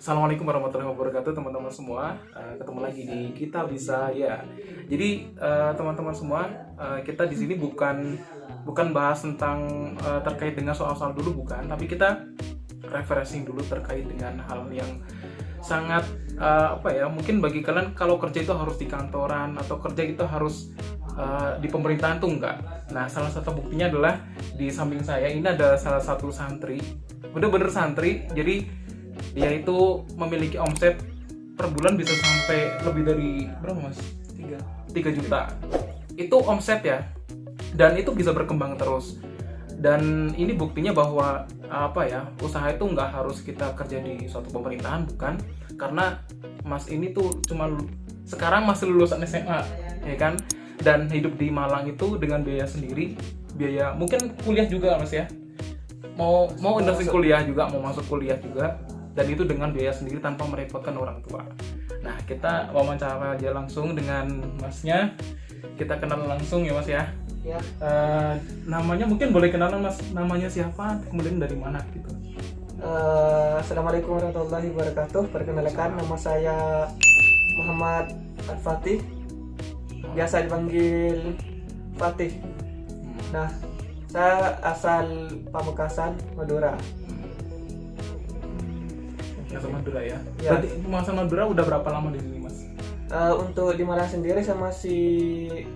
Assalamualaikum warahmatullahi wabarakatuh teman-teman semua. Ketemu lagi di Kita Bisa ya. Jadi teman-teman semua, kita di sini bukan bahas tentang terkait dengan soal-soal dulu, bukan, tapi kita refreshing dulu terkait dengan hal yang sangat mungkin bagi kalian kalau kerja itu harus di kantoran atau kerja itu harus di pemerintahan tuh enggak. Nah, salah satu buktinya adalah di samping saya ini ada salah satu santri, bener-bener santri. Jadi dia itu memiliki omset per bulan bisa sampai lebih dari berapa mas? 3 juta. Itu omset ya. Dan itu bisa berkembang terus. Dan ini buktinya bahwa usaha itu nggak harus kita kerja di suatu pemerintahan, bukan. Karena mas ini tuh sekarang masih lulusan SMA, ya kan? Dan hidup di Malang itu dengan biaya sendiri, biaya mungkin kuliah juga mas ya. Mau industri kuliah juga, mau masuk kuliah juga, dan itu dengan biaya sendiri tanpa merepotkan orang tua. Nah, kita wawancara aja langsung dengan masnya. Kita kenal langsung ya mas ya. Ya. Namanya mungkin boleh kenalan mas, namanya siapa, kemudian dari mana gitu. Assalamualaikum warahmatullahi wabarakatuh. Perkenalkan, nama saya Muhammad Al-Fatih, biasa dipanggil Fatih. Nah, saya asal Pamekasan, Madura. Asal Madura ya. Ya. Berarti asal Madura udah berapa lama di sini mas? Untuk di Malang sendiri saya masih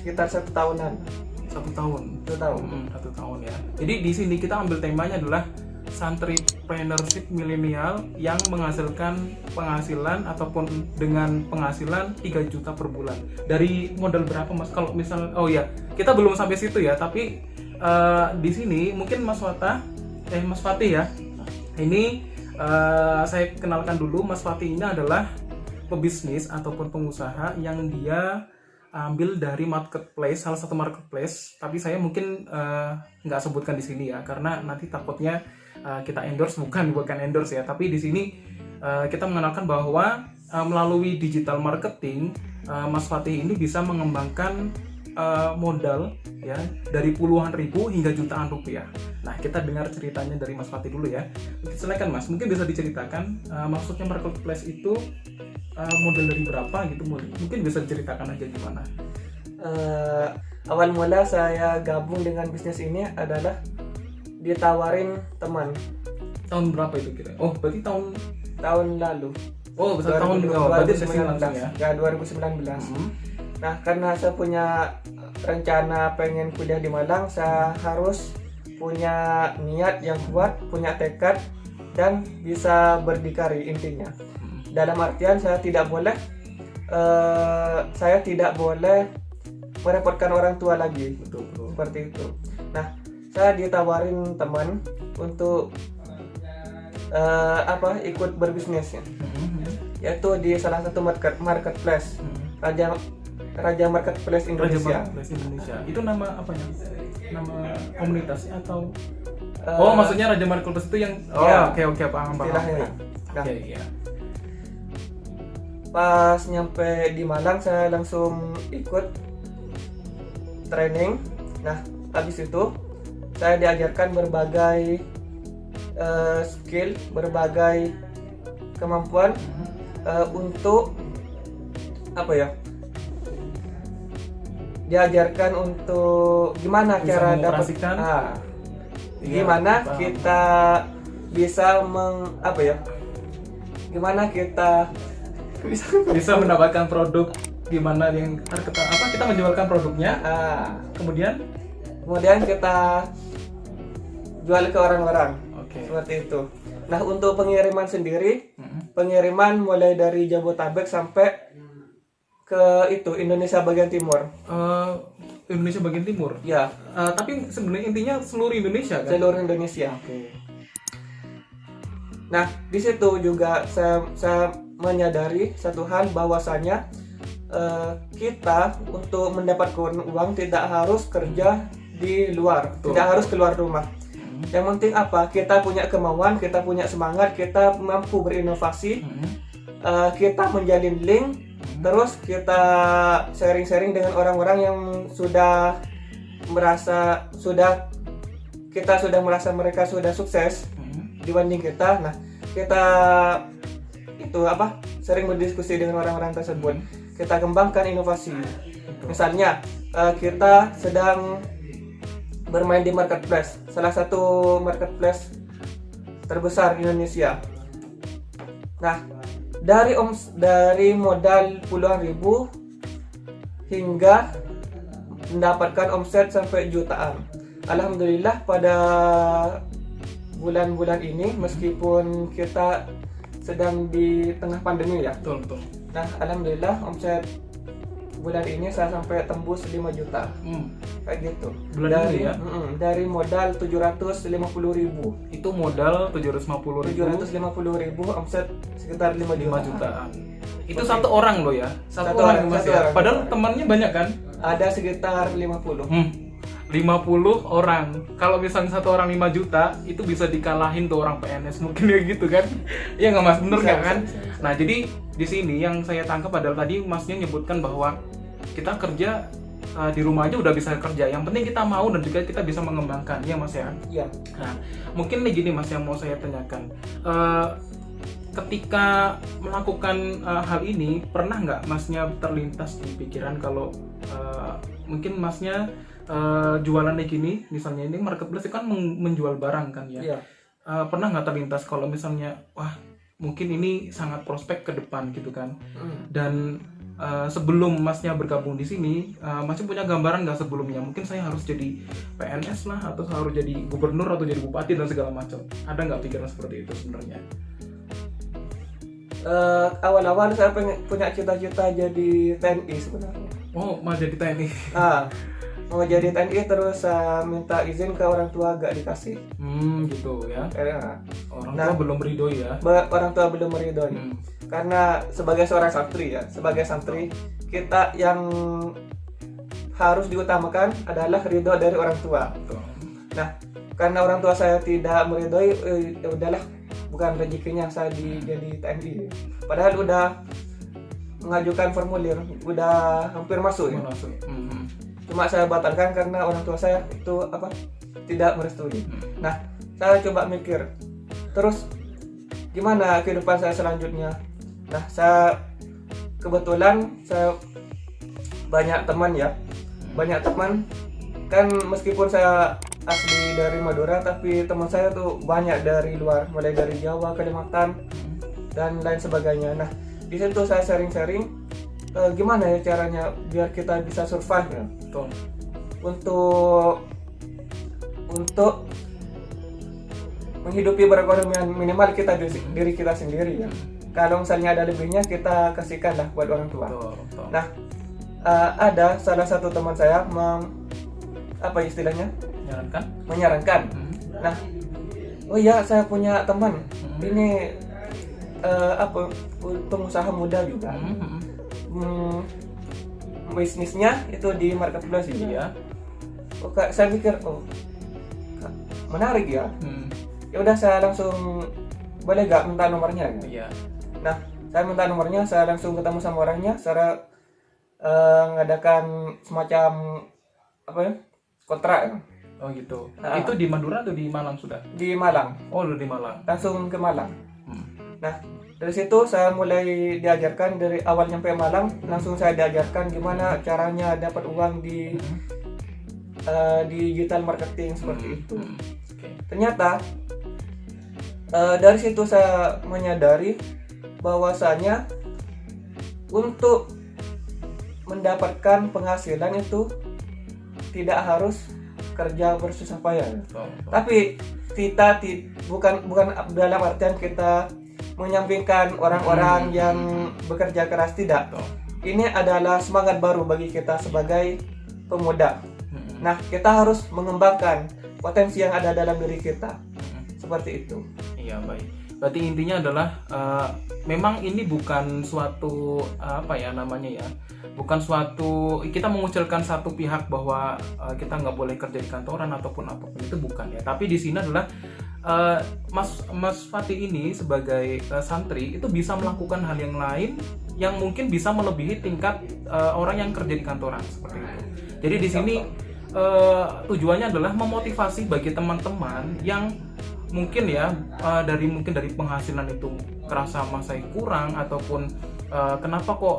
sekitar 1 tahunan. 1 tahun. 1 tahun. 1 tahun ya. Jadi di sini kita ambil temanya adalah Santripreneurship milenial yang menghasilkan penghasilan ataupun dengan penghasilan 3 juta per bulan. Dari modal berapa mas? Kalau misal, kita belum sampai situ ya. Tapi di sini mungkin Mas Fatih ya. Ini saya kenalkan dulu, Mas Fatih ini adalah pebisnis ataupun pengusaha yang dia ambil dari marketplace, salah satu marketplace. Tapi saya mungkin nggak sebutkan di sini ya, karena nanti takutnya kita endorse, bukan endorse ya. Tapi di sini kita mengenalkan bahwa melalui digital marketing, Mas Fatih ini bisa mengembangkan modal ya dari puluhan ribu hingga jutaan rupiah. Nah, kita dengar ceritanya dari Mas Fatih dulu ya. Silakan Mas, mungkin bisa diceritakan maksudnya marketplace itu modal dari berapa gitu, mungkin bisa diceritakan aja gimana. Awal mula saya gabung dengan bisnis ini adalah ditawarin teman. Tahun berapa itu kira? Oh, berarti Tahun lalu. Oh, besar tahun berarti 2019 ya. 2019. Nah, karena saya punya rencana pengen kuliah di Malang, saya harus punya niat yang kuat, punya tekad, dan bisa berdikari intinya. Dalam artian saya tidak boleh merepotkan orang tua lagi. Betul. Seperti itu. Nah, saya ditawarin teman untuk ikut berbisnis ya. Yaitu di salah satu marketplace. Raja Marketplace Indonesia. Itu nama apanya? Nama komunitasnya atau? Uh, Maksudnya Raja Marketplace itu yang Oke, paham. Istilahnya. Nah, Iya. pas nyampe di Malang saya langsung ikut training. Nah, habis itu saya diajarkan berbagai skill, berbagai kemampuan untuk diajarkan untuk gimana Bisa cara mengoperasikan. Gimana kita bisa gimana kita bisa mendapatkan produk, gimana yang kita menjualkan produknya, kemudian kita jual ke orang-orang. Oke. Seperti itu. Nah, untuk pengiriman sendiri, pengiriman mulai dari Jabodetabek sampai ke Indonesia bagian timur. Indonesia bagian timur. Ya, Tapi sebenarnya intinya seluruh Indonesia kan? seluruh Indonesia. Oke. Nah, di situ juga saya menyadari satu hal, bahwasanya kita untuk mendapatkan uang tidak harus kerja di luar, Betul. tidak harus keluar rumah. Yang penting kita punya kemauan, kita punya semangat, kita mampu berinovasi, kita menjalin link, terus kita sharing-sharing dengan orang-orang yang kita sudah merasa mereka sudah sukses dibanding kita. Nah, kita itu sering berdiskusi dengan orang-orang tersebut, kita kembangkan inovasi. Misalnya kita sedang bermain di marketplace, salah satu marketplace terbesar di Indonesia. Nah, dari modal puluhan ribu hingga mendapatkan omset sampai jutaan. Alhamdulillah pada bulan-bulan ini, meskipun kita sedang di tengah pandemi ya. Betul. Nah, alhamdulillah omset bulan ini saya sampai tembus 5 juta. Kayak gitu. Bulan ini ya? Dari modal 750.000. Itu modal 750.000. 750.000, omset sekitar 5 juta. Jutaan. Itu satu orang loh ya. Satu orang Mas satu ya. orang. Padahal temannya banyak kan? Ada sekitar 50. 50 orang. Kalau misalnya satu orang 5 juta, itu bisa dikalahin tuh orang PNS mungkin ya gitu kan. Iya nggak Mas? Bener nggak kan? Bisa. Nah, jadi di sini yang saya tangkap adalah tadi Masnya nyebutkan bahwa kita kerja di rumah aja udah bisa kerja. Yang penting kita mau dan juga kita bisa mengembangkan, ya Mas ya. Iya. Nah, mungkin nih gini Mas yang mau saya tanyakan. Ketika melakukan hal ini, pernah nggak Masnya terlintas di pikiran kalau mungkin Masnya jualan kayak gini, misalnya ini marketplace kan menjual barang kan ya. Iya. Pernah nggak terlintas kalau misalnya wah mungkin ini sangat prospek ke depan gitu kan. Dan sebelum Masnya bergabung di sini, Masnya punya gambaran nggak sebelumnya? Mungkin saya harus jadi PNS lah, atau harus jadi gubernur atau jadi bupati dan segala macam. Ada nggak pikiran seperti itu sebenarnya? Awal-awal saya punya cita-cita jadi TNI sebenarnya. Oh, mau jadi TNI? Mau jadi TNI, terus minta izin ke orang tua, gak dikasih. Gitu ya. Orang Nah, tua belum ridho ya. Orang tua belum meridhoi. Karena sebagai seorang santri ya, sebagai santri kita yang harus diutamakan adalah ridho dari orang tua. Betul. Nah, karena orang tua saya tidak meridhoi, ya udahlah, bukan rezekinya saya jadi TNI. Padahal udah mengajukan formulir, udah hampir masuk ya. Cuma saya batalkan karena orang tua saya itu tidak merestui. Nah, saya coba mikir, terus gimana kehidupan saya selanjutnya? Nah, kebetulan saya banyak teman ya, kan meskipun saya asli dari Madura, tapi teman saya tuh banyak dari luar, mulai dari Jawa, Kalimantan, dan lain sebagainya. Nah, di situ saya sharing-sharing gimana ya caranya biar kita bisa survive ya. Betul. Untuk menghidupi perekonomian minimal kita diri kita sendiri ya. Kalau misalnya ada lebihnya, kita kasihkan lah buat orang tua. Betul. Nah, ada salah satu teman saya apa istilahnya? Menyarankan. Nah, oh iya, saya punya teman ini pengusaha muda juga. Bisnisnya itu di marketplace ya. Saya pikir menarik ya. Ya udah, saya langsung, boleh gak minta nomornya? Iya. Nah, saya minta nomornya, saya langsung ketemu sama orangnya, saya ngadakan semacam kontrak. Oh gitu. Itu di Madura atau di Malang sudah? Di Malang. Oh, udah di Malang. Langsung ke Malang. Nah, dari situ saya mulai diajarkan, dari awal nyampe Malang langsung saya diajarkan gimana caranya dapat uang di digital marketing seperti itu. Ternyata dari situ saya menyadari bahwasanya untuk mendapatkan penghasilan itu tidak harus kerja bersusah payah. Tapi kita bukan dalam artian kita menyampingkan orang-orang yang bekerja keras, tidak. Ini adalah semangat baru bagi kita sebagai pemuda. Nah, kita harus mengembangkan potensi yang ada dalam diri kita. Seperti itu. Iya, baik. Berarti intinya adalah memang ini bukan suatu bukan suatu kita mengucilkan satu pihak bahwa kita nggak boleh kerja di kantoran ataupun apapun, itu bukan ya. Tapi di sini adalah Mas Fatih ini sebagai santri itu bisa melakukan hal yang lain yang mungkin bisa melebihi tingkat orang yang kerja di kantoran seperti itu. Jadi di sini tujuannya adalah memotivasi bagi teman-teman yang mungkin ya mungkin dari penghasilan itu kerasa Mas saya kurang, ataupun kenapa kok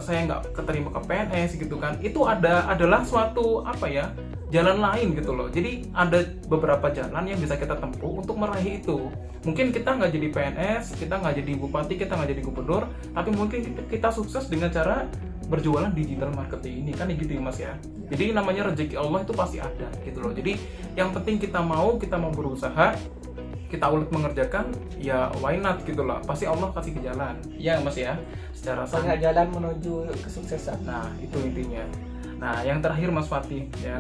saya nggak keterima ke PNS gitu kan, itu adalah suatu apa ya, jalan lain gitu loh. Jadi ada beberapa jalan yang bisa kita tempuh untuk meraih itu. Mungkin kita nggak jadi PNS, kita nggak jadi bupati, kita nggak jadi gubernur, tapi mungkin kita sukses dengan cara berjualan digital marketing ini kan, gitu ya Mas ya. Jadi namanya rezeki Allah itu pasti ada gitu loh. Jadi yang penting kita mau berusaha, kita ulet mengerjakan, ya why not gitu loh. Pasti Allah kasih ke jalan. Ya Mas ya, secara banyak jalan menuju kesuksesan. Nah, itu intinya. Nah, yang terakhir Mas Fatih ya.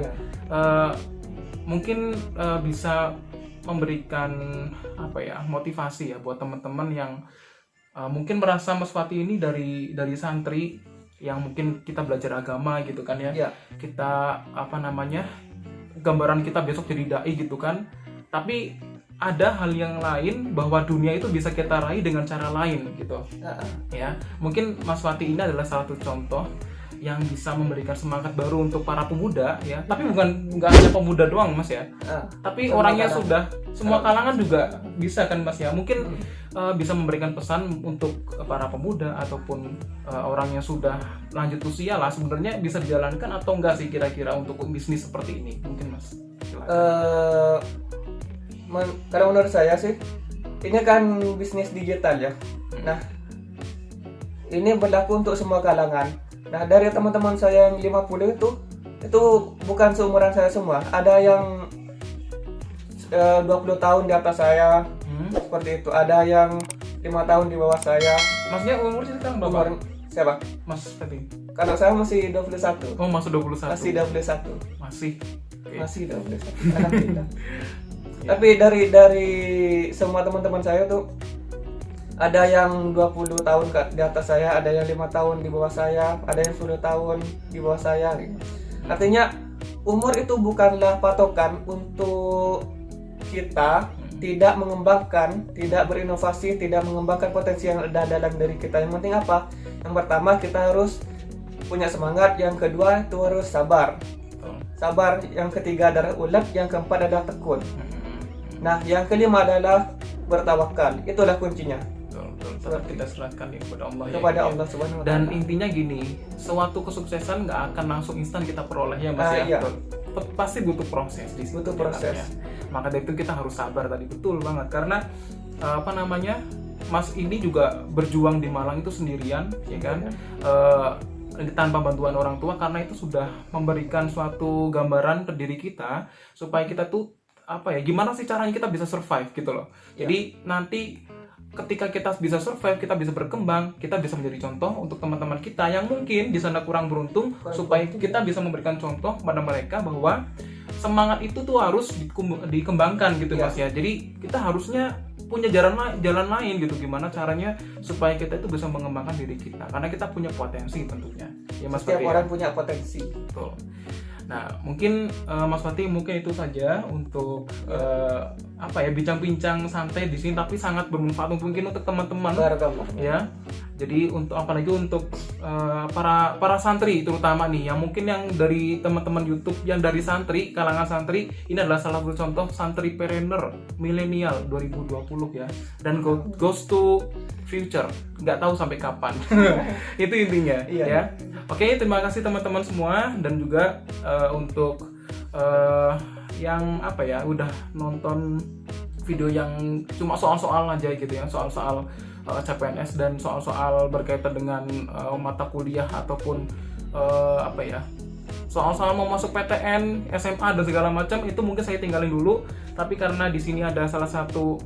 Mungkin bisa memberikan apa ya, motivasi ya buat teman-teman yang mungkin merasa Mas Fatih ini dari santri yang mungkin kita belajar agama gitu kan ya. Kita apa namanya, gambaran kita besok jadi dai gitu kan. Tapi ada hal yang lain, bahwa dunia itu bisa kita raih dengan cara lain gitu. Ya, mungkin Mas Fatih ini adalah salah satu contoh yang bisa memberikan semangat baru untuk para pemuda ya. Tapi nggak hanya pemuda doang Mas ya. Tapi orangnya sudah semua kalangan juga bisa kan Mas ya. Mungkin bisa memberikan pesan untuk para pemuda ataupun orang yang sudah lanjut usia lah, sebenarnya bisa dijalankan atau enggak sih kira-kira untuk bisnis seperti ini mungkin Mas. Kalau menurut saya sih, ini kan bisnis digital ya. Nah, ini berlaku untuk semua kalangan. Nah, dari teman-teman saya yang 50 itu bukan seumuran saya semua. Ada yang 20 tahun di atas saya, seperti itu. Ada yang 5 tahun di bawah saya. Masnya umur sekarang berapa? Siapa? Mas Fatih. Kalau saya masih 21. Oh, masih 21. Masih 21. Masih. Okay. Masih 21. Alhamdulillah. Tapi dari semua teman-teman saya tuh ada yang 20 tahun di atas saya, ada yang 5 tahun di bawah saya, ada yang 10 tahun di bawah saya gitu. Artinya umur itu bukanlah patokan untuk kita tidak mengembangkan, tidak berinovasi, tidak mengembangkan potensi yang ada dalam diri kita. Yang penting apa? Yang pertama kita harus punya semangat, yang kedua itu harus sabar. Sabar, yang ketiga adalah ulet, yang keempat adalah tekun. Nah, yang kelima adalah bertawakal. Itulah kuncinya. Betul. Kita serahkan kepada Allah kepada ya. Allah Subhanahu wa Ta'ala. Dan intinya gini, suatu kesuksesan nggak akan langsung instan kita peroleh ya Mas ya. Pasti butuh proses di situ. Butuh proses. Maka dari itu kita harus sabar tadi, betul banget. Karena apa namanya, Mas ini juga berjuang di Malang itu sendirian, ya kan? Tanpa bantuan orang tua, karena itu sudah memberikan suatu gambaran ke diri kita supaya kita tuh apa ya, gimana sih caranya kita bisa survive gitu loh. Jadi nanti ketika kita bisa survive, kita bisa berkembang, kita bisa menjadi contoh untuk teman-teman kita yang mungkin di sana kurang beruntung, supaya kita bisa memberikan contoh kepada mereka bahwa semangat itu tuh harus dikembangkan gitu Mas ya. Jadi kita harusnya punya jalan lain gitu, gimana caranya supaya kita itu bisa mengembangkan diri kita, karena kita punya potensi tentunya ya Mas. Setiap orang punya potensi. Betul. Nah, mungkin Mas Fatih mungkin itu saja untuk apa ya, bincang-bincang santai di sini, tapi sangat bermanfaat mungkin untuk teman-teman ya. Jadi untuk apalagi untuk para santri terutama nih, yang mungkin yang dari teman-teman YouTube yang dari santri, kalangan santri, ini adalah salah satu contoh santripreneur milenial 2020 ya. Dan goes to future, nggak tahu sampai kapan. Itu intinya ya. Oke, terima kasih teman-teman semua, dan juga untuk yang apa ya, udah nonton video yang cuma soal-soal aja gitu ya, soal-soal CPNS dan soal-soal berkaitan dengan mata kuliah ataupun apa ya, soal-soal mau masuk PTN, SMA dan segala macam, itu mungkin saya tinggalin dulu. Tapi karena di sini ada salah satu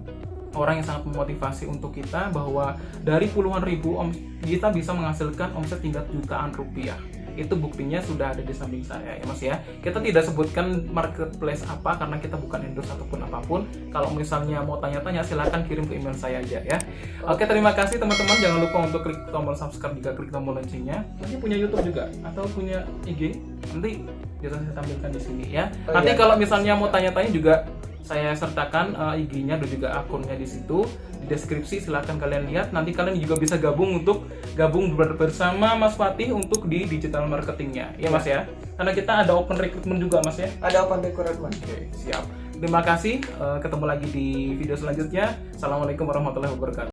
orang yang sangat memotivasi untuk kita, bahwa dari puluhan ribu kita bisa menghasilkan omset hingga jutaan rupiah. Itu buktinya sudah ada di samping saya ya Mas ya. Kita tidak sebutkan marketplace apa karena kita bukan endorse ataupun apapun. Kalau misalnya mau tanya-tanya, silahkan kirim ke email saya aja ya. Oke, terima kasih teman-teman. Jangan lupa untuk klik tombol subscribe, juga klik tombol loncengnya. Nanti punya YouTube juga atau punya IG, nanti bisa saya tampilkan di sini ya. Nanti kalau misalnya mau tanya-tanya juga saya sertakan IG-nya dan juga akunnya di situ di deskripsi, silahkan kalian lihat. Nanti kalian juga bisa gabung bersama Mas Fatih untuk di digital marketingnya ya Mas ya, karena kita ada open recruitment juga Mas ya. Ada open recruitment. Oke, siap. terima kasih. Ketemu lagi di video selanjutnya. Assalamualaikum warahmatullahi wabarakatuh.